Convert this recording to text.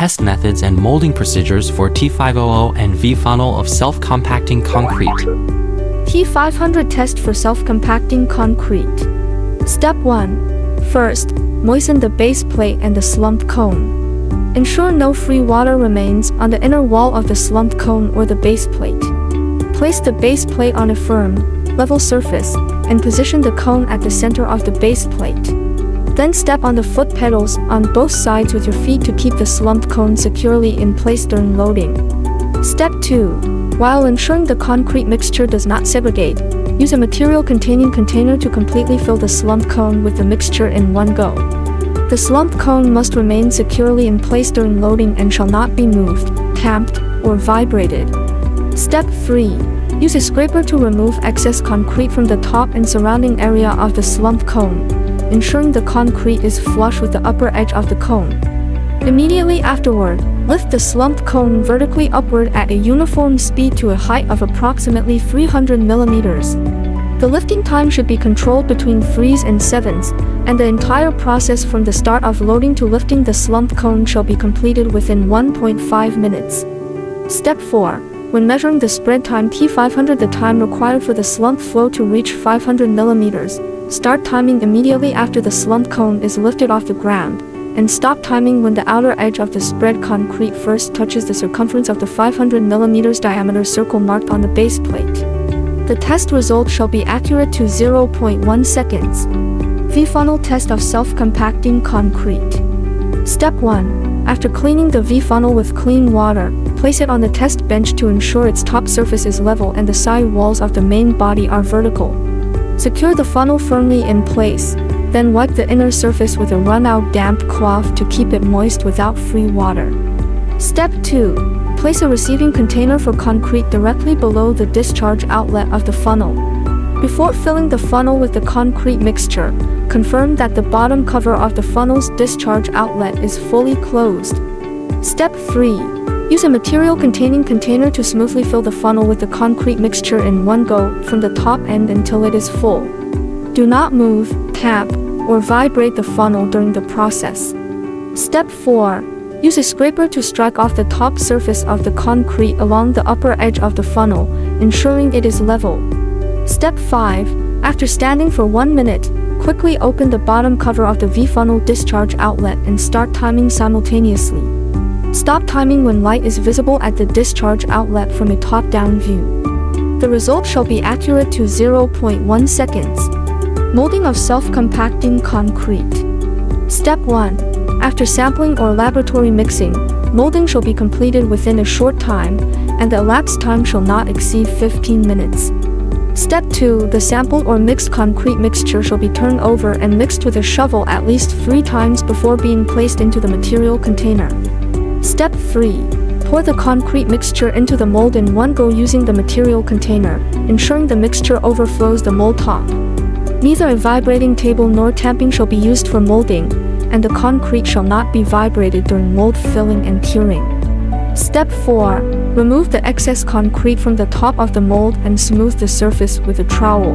test methods and molding procedures for T500 and V-Funnel of self-compacting concrete. T500 test for self-compacting concrete. Step 1. First, moisten the base plate and the slumped cone. Ensure no free water remains on the inner wall of the slumped cone or the base plate. Place the base plate on a firm, level surface, and position the cone at the center of the base plate. Then step on the foot pedals on both sides with your feet to keep the slumped cone securely in place during loading. Step 2. While ensuring the concrete mixture does not segregate, use a material-containing container to completely fill the slumped cone with the mixture in one go. The slumped cone must remain securely in place during loading and shall not be moved, tamped, or vibrated. Step 3. Use a scraper to remove excess concrete from the top and surrounding area of the slumped cone, ensuring the concrete is flush with the upper edge of the cone. Immediately afterward, lift the slumped cone vertically upward at a uniform speed to a height of approximately 300 millimeters. The lifting time should be controlled between 3s and 7s, and the entire process from the start of loading to lifting the slumped cone shall be completed within 1.5 minutes. Step 4. When measuring the spread time T500, the time required for the slump flow to reach 500 millimeters, start timing immediately after the slumped cone is lifted off the ground, and stop timing when the outer edge of the spread concrete first touches the circumference of the 500 millimeters diameter circle marked on the base plate. The test result shall be accurate to 0.1 seconds. V-Funnel test of self-compacting concrete. Step 1. After cleaning the V-Funnel with clean water, place it on the test bench to ensure its top surface is level and the side walls of the main body are vertical. Secure the funnel firmly in place, then wipe the inner surface with a run-out damp cloth to keep it moist without free water. Step 2. Place a receiving container for concrete directly below the discharge outlet of the funnel. Before filling the funnel with the concrete mixture, confirm that the bottom cover of the funnel's discharge outlet is fully closed. Step 3. Use a material-containing container to smoothly fill the funnel with the concrete mixture in one go from the top end until it is full. Do not move, tap, or vibrate the funnel during the process. Step 4. Use a scraper to strike off the top surface of the concrete along the upper edge of the funnel, ensuring it is level. Step 5. After standing for 1 minute, quickly open the bottom cover of the V-Funnel discharge outlet and start timing simultaneously. Stop timing when light is visible at the discharge outlet from a top-down view. The result shall be accurate to 0.1 seconds. Molding of self-compacting concrete. Step 1. After sampling or laboratory mixing, molding shall be completed within a short time, and the elapsed time shall not exceed 15 minutes. Step 2. The sampled or mixed concrete mixture shall be turned over and mixed with a shovel at least 3 times before being placed into the material container. Step 3. Pour the concrete mixture into the mold in one go using the material container, ensuring the mixture overflows the mold top. Neither a vibrating table nor tamping shall be used for molding, and the concrete shall not be vibrated during mold filling and curing. Step 4. Remove the excess concrete from the top of the mold and smooth the surface with a trowel.